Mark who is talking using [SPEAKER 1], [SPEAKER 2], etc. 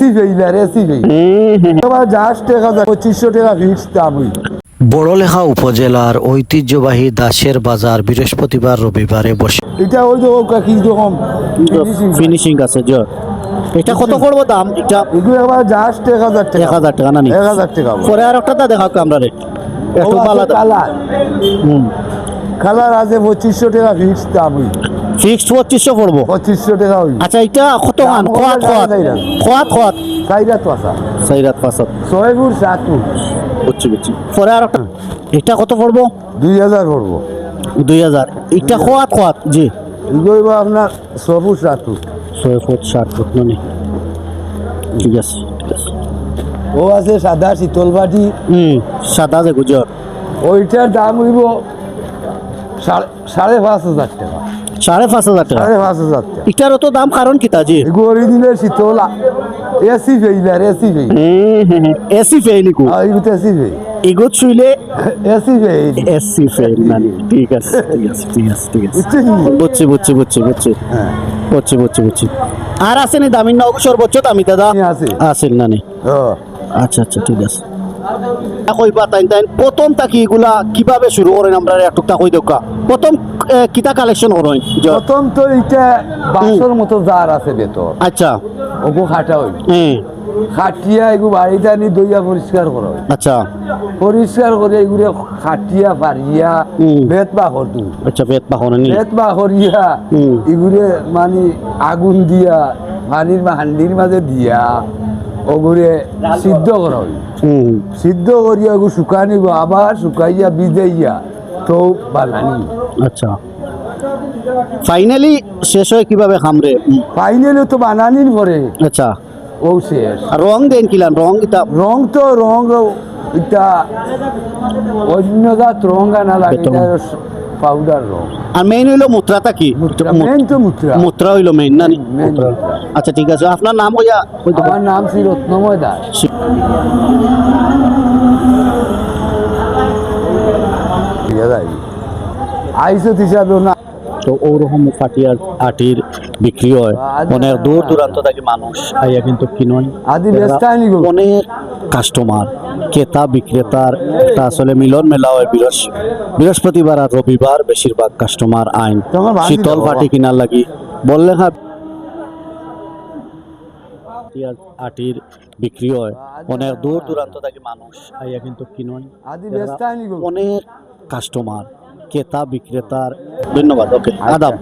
[SPEAKER 1] AC ফেইলার AC failure just 2500 টাকা fix দাম হইল।
[SPEAKER 2] বড়লেখা উপজেলার ঐতিহ্যবাহী দাসের বাজার বৃহস্পতিবার রবিবারে বসে।
[SPEAKER 1] এটা ওই যে কি রকম
[SPEAKER 3] ফিনিশিং আছে জ এটা কত করবো দাম? এটা
[SPEAKER 1] এগুলো আবার জাস্ট 1000 টাকা
[SPEAKER 3] 1000 টাকা না নি
[SPEAKER 1] 1000 টাকা
[SPEAKER 3] পরে আর একটা দেখাও আমরা রে একটু আলাদা
[SPEAKER 1] কালার কালার আছে 2500 টাকা ফিক্স দাম হইল।
[SPEAKER 3] ফিক্সড 2500 করবো।
[SPEAKER 1] 2500 টাকা হইল।
[SPEAKER 3] আচ্ছা এটা কত মান খোয়াত
[SPEAKER 1] সাইরা তো আসা
[SPEAKER 3] সাইরাত পাঁচত
[SPEAKER 1] 6 ফুট 7 ফুট
[SPEAKER 3] বুঝছি পরে আর একটা এটা কত করবো?
[SPEAKER 1] 2000 পড়বো
[SPEAKER 3] 2000 এটা খোয়াত জি
[SPEAKER 1] এগুলো আপনার 6 ফুট 7 ফুট
[SPEAKER 3] 6 ফুট 7 ফুট না নি ঠিক আছে
[SPEAKER 1] ও আছে সাদা শীতল বাটি
[SPEAKER 3] সাদা যে গুজর
[SPEAKER 1] ওইটার দাম হইব 5,500 টাকা
[SPEAKER 3] 5,500 টাকা
[SPEAKER 1] 5,500 টাকা।
[SPEAKER 3] এটারও তো দাম কারণ কি তাজি
[SPEAKER 1] এগুলো দিলে শীতল এসি ফেইলার এসি ফেই
[SPEAKER 3] এসি ফেইলি কো
[SPEAKER 1] এগুলো এসি ফেই
[SPEAKER 3] এগো ছুইলে
[SPEAKER 1] এসি ফেই
[SPEAKER 3] এসি ফেইল না নি ঠিক আছে বুঝছি আর আছে নি দামি না সর্বোচ্চ দামি দাদা
[SPEAKER 1] আছে
[SPEAKER 3] আছে না নি
[SPEAKER 1] ও
[SPEAKER 3] আচ্ছা ঠিক আছে কইবা তাই প্রথম তাকি এগুলা কিভাবে শুরু করেন আমরা একটু তা কই দোকা প্রথম কিতা কালেকশন করেন
[SPEAKER 1] প্রথম তো এইটা বাসর মতো জার আছে ভেতর
[SPEAKER 3] আচ্ছা
[SPEAKER 1] ওগো খাটা হই খাটিয়া এগু বাড়িতে আনি দইয়া পরিষ্কার করা হয়।
[SPEAKER 3] আচ্ছা
[SPEAKER 1] পরিষ্কার করে এগুলো খাটিয়া পারিয়া বেত বাহর দু
[SPEAKER 3] আচ্ছা বেত বাহর নি
[SPEAKER 1] বেত বাহরিয়া এগুলো মানে আগুন দিয়া পানির হান্ডির মাঝে দিয়া ওগুলো সিদ্ধ করা হয়। সিদ্ধ করিয়া ওগু শুকানিব আবার শুকাইয়া ভিজাইয়া তো বানানি।
[SPEAKER 3] আচ্ছা ফাইনালি শেষ হয় কিভাবে খামরে?
[SPEAKER 1] ফাইনালি তো বানানির পরে
[SPEAKER 3] আচ্ছা
[SPEAKER 1] ও শেষ।
[SPEAKER 3] আর রং দেন কিলান রং কিতা
[SPEAKER 1] রং তো রং এটা অন্য জাত রং আনা লাগে পাউডার রং।
[SPEAKER 3] আর মেইন হইলো মুত্রাটা কি?
[SPEAKER 1] মেন তো মুত্রা
[SPEAKER 3] মুত্রা হইলো মেইন না নি?
[SPEAKER 1] মেন
[SPEAKER 3] আচ্ছা ঠিক আছে আপনার নাম হইয়া
[SPEAKER 1] আমার নাম শ্রী রত্নময় দাস। আইসো হিসাবে না
[SPEAKER 3] তো ওরকম ফাটিয়ার আটির বিক্রি হয় অনেক দূর দূরান্ত থেকে মানুষ আইয়া কিন্তু কিনন
[SPEAKER 1] আদি বেস্তানি গো
[SPEAKER 3] অনেক কাস্টমার ক্রেতা বিক্রেতার একটা আসলে মিলন মেলা হয় বৃহস্পতিবার আর রবিবার বেশিরভাগ কাস্টমার আইন শীতল ফাটি কিনার লাগি বললে আটির বিক্রি হয় অনেক দূর দূরান্ত থেকে মানুষ আইয়া কিন্তু কিনন
[SPEAKER 1] আদি বেস্তানি গো
[SPEAKER 3] অনেক কাস্টমার ক্রেতা বিক্রেতার ধন্যবাদ ওকে আদাব